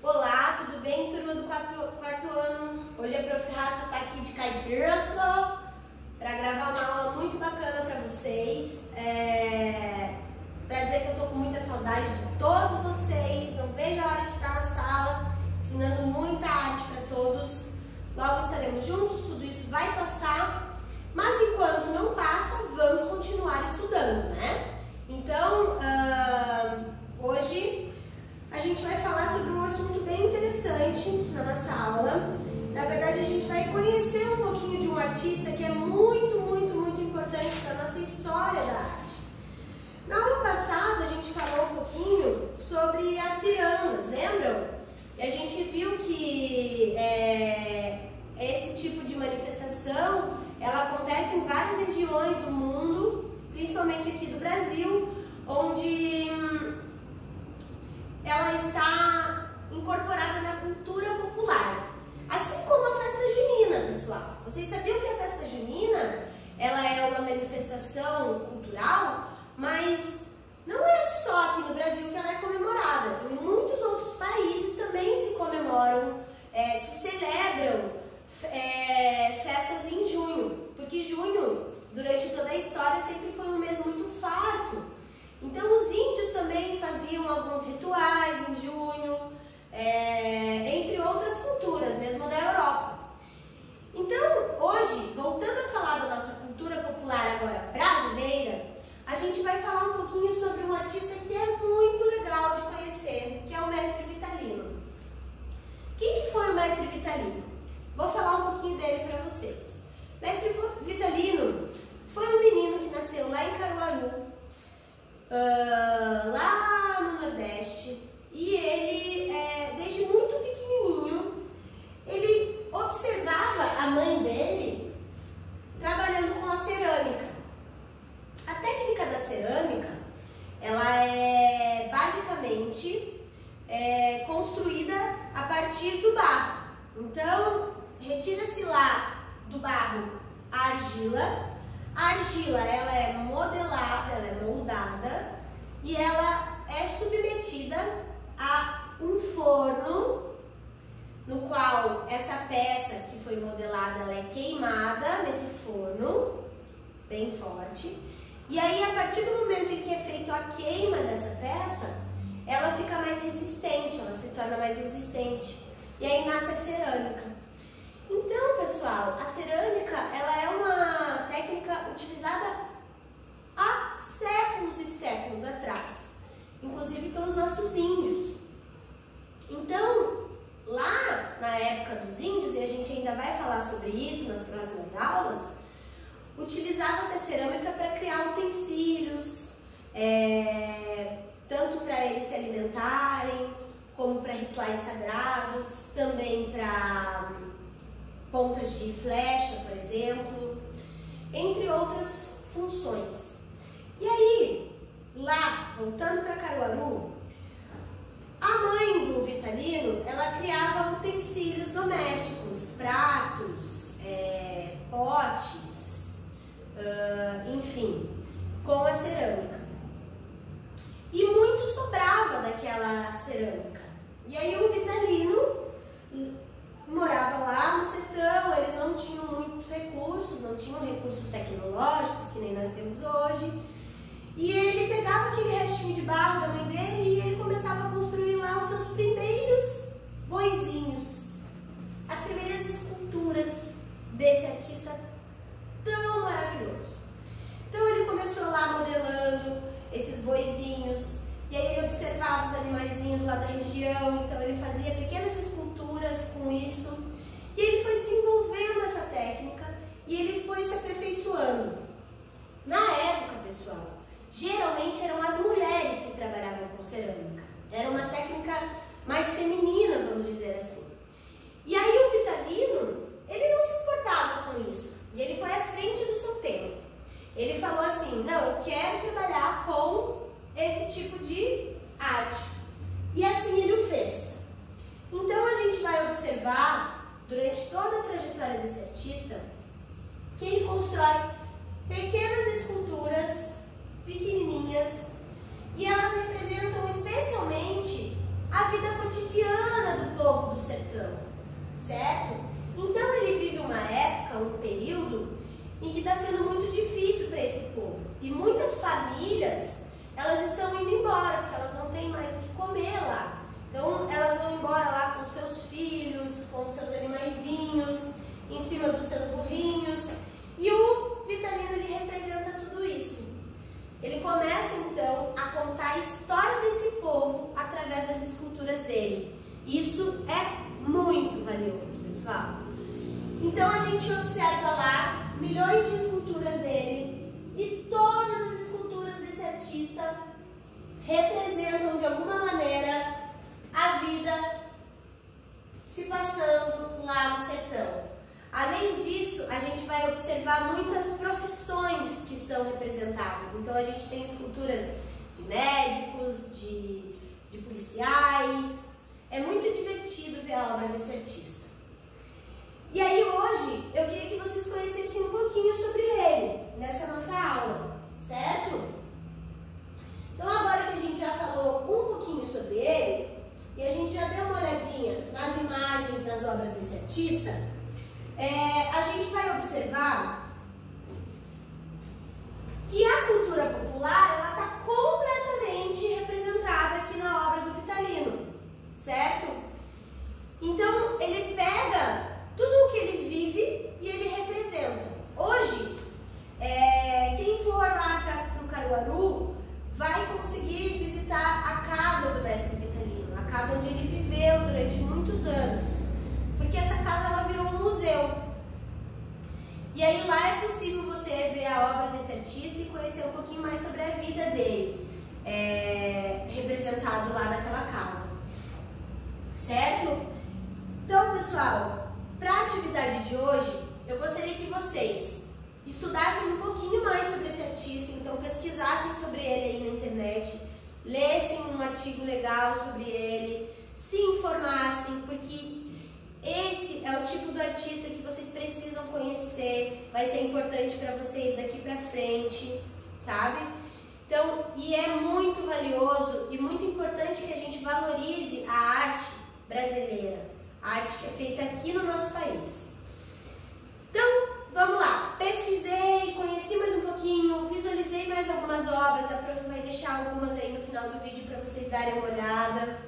Olá, tudo bem, turma do quarto ano? Hoje a Prof. Rafa está aqui de caipirso para gravar uma aula muito bacana para vocês. Para dizer que eu estou com muita saudade de todos vocês, não vejo a hora de estar na sala, ensinando muita arte para todos. Logo estaremos juntos, tudo isso vai passar, mas enquanto não passa, vamos continuar estudando, né? Então, hoje a gente vai falar sobre um assunto bem interessante na nossa aula. Na verdade, a gente vai conhecer um pouquinho de um artista que é muito, muito, muito importante para a nossa história da arte. Na aula passada, a gente falou um pouquinho sobre as cirandas, lembram? E a gente viu que esse tipo de manifestação, ela acontece em várias regiões do mundo, principalmente aqui do Brasil, onde ela está incorporada na cultura popular. Assim como a festa junina, pessoal. Vocês sabiam que a festa junina, ela é uma manifestação cultural, mas não é só aqui no Brasil que ela é comemorada. Em muitos outros países também se comemoram, se celebram festas em junho, porque junho, durante toda a história, sempre foi um mês muito farto. Então os índios também faziam alguns rituais em junho, entre outras culturas, mesmo da Europa. Então hoje, voltando a falar da nossa cultura popular agora brasileira, a gente vai falar um pouquinho sobre um artista que é muito legal de conhecer, que é o Mestre Vitalino. Quem que foi o Mestre Vitalino? Vou falar um pouquinho dele para vocês. Mestre Vitalino foi um menino que nasceu lá em Caruaru, lá no Nordeste, e ele, desde muito pequenininho, ele observava a mãe dele trabalhando com a cerâmica. A técnica da cerâmica, ela é basicamente construída a partir do barro. Então, retira-se lá do barro a argila. A argila, ela é modelada, ela é moldada e ela é submetida a um forno no qual essa peça que foi modelada, ela é queimada nesse forno bem forte. E aí, a partir do momento em que é feita a queima dessa peça, ela fica mais resistente, ela se torna mais resistente. E aí nasce a cerâmica. Então, pessoal, a cerâmica, ela é uma técnica utilizada há séculos e séculos atrás, inclusive pelos nossos índios. Então, lá na época dos índios, e a gente ainda vai falar sobre isso nas próximas aulas, utilizava-se a cerâmica para criar utensílios, tanto para eles se alimentarem, como para rituais sagrados, também para pontas de flecha, por exemplo, entre outras funções. E aí, lá, voltando para Caruaru, a mãe do Vitalino, ela criava utensílios domésticos, pratos, potes, enfim, com a cerâmica. E muito sobrava daquela cerâmica. E aí o Vitalino morava lá no sertão, eles não tinham muitos recursos, não tinham recursos tecnológicos, que nem nós temos hoje. E ele pegava aquele restinho de barro da mãe dele e ele começava a construir lá os seus primeiros boizinhos, as primeiras esculturas desse artista tão maravilhoso. Então ele começou lá modelando esses boizinhos, e aí ele observava os animaizinhos lá da região, então ele fazia pequenas esculturas com isso, e ele foi desenvolvendo essa técnica, e ele foi se aperfeiçoando. Na época, pessoal, geralmente eram as mulheres que trabalhavam com cerâmica, era uma técnica mais feminina, vamos dizer assim. E aí o Vitalino, ele não se importava com isso, e ele foi à frente do seu tempo. Ele falou assim, não, eu quero trabalhar com esse tipo de arte. E assim ele o fez. Então a gente vai observar, durante toda a trajetória desse artista, que ele constrói pequenas esculturas, pequenininhas, sertão, certo? Então ele vive uma época, um período, em que está sendo muito difícil para esse povo. E muitas famílias, elas estão indo embora, porque elas não têm mais o que comer lá. Então elas vão embora lá com seus filhos, com seus animaizinhos, em cima dos seus burrinhos. E o Vitalino, ele representa tudo isso. Ele começa então a contar a história desse povo através das esculturas dele. Isso é muito valioso, pessoal. Então a gente observa lá milhões de esculturas dele e todas as esculturas desse artista representam de alguma maneira a vida se passando lá no sertão. Além disso, a gente vai observar muitas profissões que são representadas. Então a gente tem esculturas de médicos, de policiais. É muito divertido ver a obra desse artista. E aí hoje eu queria que vocês conhecessem um pouquinho sobre ele, nessa nossa aula, certo? Então agora que a gente já falou um pouquinho sobre ele, e a gente já deu uma olhadinha nas imagens das obras desse artista, a gente vai observar que a cultura popular, ela está completamente representada aqui na obra do Vitalino, certo? Então ele pega tudo o que ele vive e ele representa. Hoje, quem for lá para o Caruaru vai conseguir visitar a casa do mestre Vitalino, a casa onde ele viveu durante muitos anos, porque essa casa ela virou um museu. E aí lá é possível você ver a obra desse artista e conhecer um pouquinho mais sobre a vida dele, representado lá naquela casa, certo? Então, pessoal, para a atividade de hoje, eu gostaria que vocês estudassem um pouquinho mais sobre esse artista, então pesquisassem sobre ele aí na internet, lessem um artigo legal sobre ele, se informassem, porque esse é o tipo do artista que vocês precisam conhecer, vai ser importante para vocês daqui para frente, sabe? Então, e é muito valioso e muito importante que a gente valorize a arte brasileira, a arte que é feita aqui no nosso país. Então, vamos lá, pesquisei, conheci mais um pouquinho, visualizei mais algumas obras, a prof vai deixar algumas aí no final do vídeo para vocês darem uma olhada.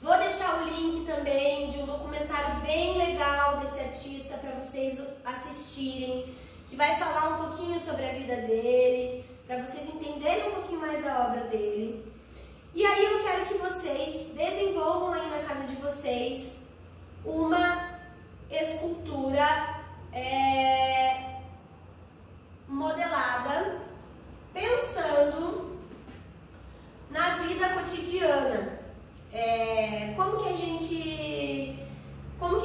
Vou deixar o link também de um documentário bem legal desse artista para vocês assistirem, que vai falar um pouquinho sobre a vida dele, para vocês entenderem um pouquinho mais da obra dele. E aí eu quero que vocês desenvolvam aí na casa de vocês uma escultura modelada, pensando na vida cotidiana. Como que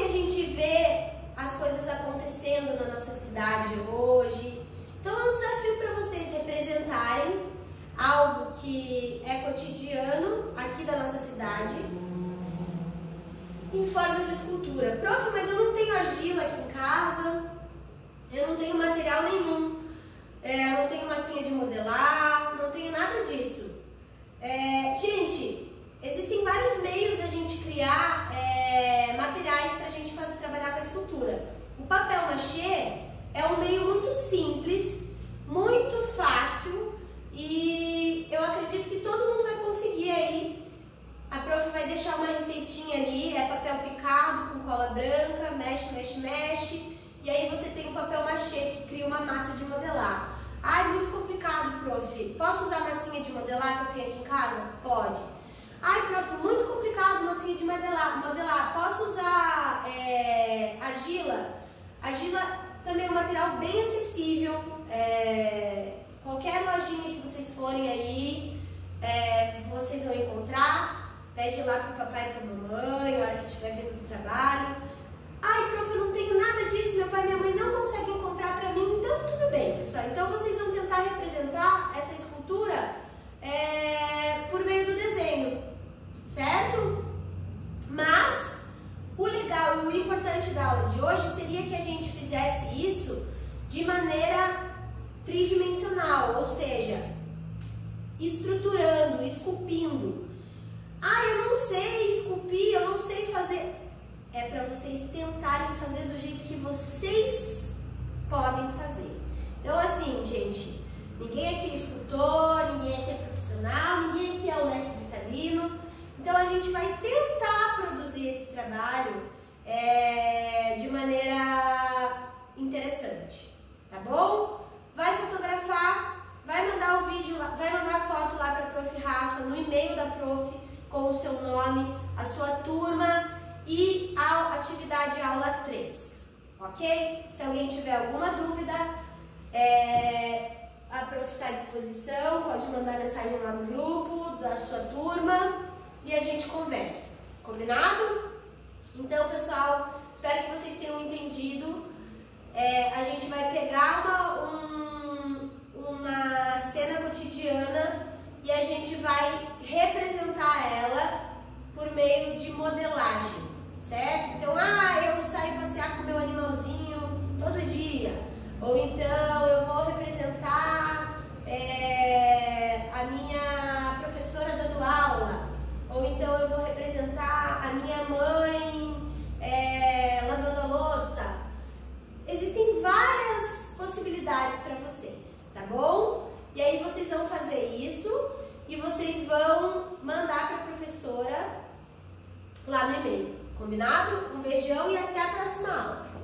a gente vê as coisas acontecendo na nossa cidade hoje. Então é um desafio para vocês representarem algo que é cotidiano aqui da nossa cidade em forma de escultura. Prof, mas eu não tenho argila aqui em casa, eu não tenho material nenhum, eu não tenho massinha de modelar, não tenho nada disso. Gente, existem vários meios da gente criar materiais para a gente trabalhar com a escultura. O papel machê é um meio muito simples, muito fácil e eu acredito que todo mundo vai conseguir aí. A prof vai deixar uma receitinha ali, é papel picado com cola branca, mexe, mexe, mexe, e aí você tem o papel machê que cria uma massa de modelar. Ai, muito complicado, prof. Posso usar massinha de modelar que eu tenho aqui em casa? Pode. Ai, prof, muito complicado, massinha de modelar. Posso usar argila? Argila também é um material bem acessível. Qualquer lojinha que vocês forem aí, vocês vão encontrar. Pede lá pro papai e pra mamãe, na hora que estiver vindo do trabalho. Ai, prof, eu não tenho nada disso, meu pai e minha mãe não conseguem comprar pra mim. Então, tudo bem, pessoal. Então, vocês vão tentar representar essa escultura por meio do desenho, certo? Mas, o legal e o importante da aula de hoje seria que a gente fizesse isso de maneira tridimensional, ou seja, estruturando, esculpindo. Ah, eu não sei esculpir, eu não sei fazer. é para vocês tentarem fazer do jeito que vocês podem fazer. Então, assim, gente, ninguém aqui é escultor, ninguém aqui é profissional, ninguém aqui é o mestre vitalino. Então, a gente vai tentar produzir esse trabalho de maneira interessante, tá bom? Vai fotografar, vai mandar o vídeo, vai mandar a foto lá para a Prof. Rafa, no e-mail da Prof, com o seu nome, a sua turma e a atividade aula 3, ok? Se alguém tiver alguma dúvida, a Prof está à disposição, pode mandar mensagem lá no grupo da sua turma e a gente conversa, combinado? Então, pessoal, espero que vocês tenham entendido. A gente vai pegar uma cena cotidiana e a gente vai representar ela por meio de modelagem, certo? Então, eu saio passear com o meu animalzinho todo dia, ou então eu vou representar a minha professora dando aula, ou então eu vou representar a minha mãe lavando a louça. Existem várias possibilidades para vocês, tá bom? E aí vocês vão fazer isso e vocês vão mandar para a professora lá no e-mail, combinado? Um beijão e até a próxima aula!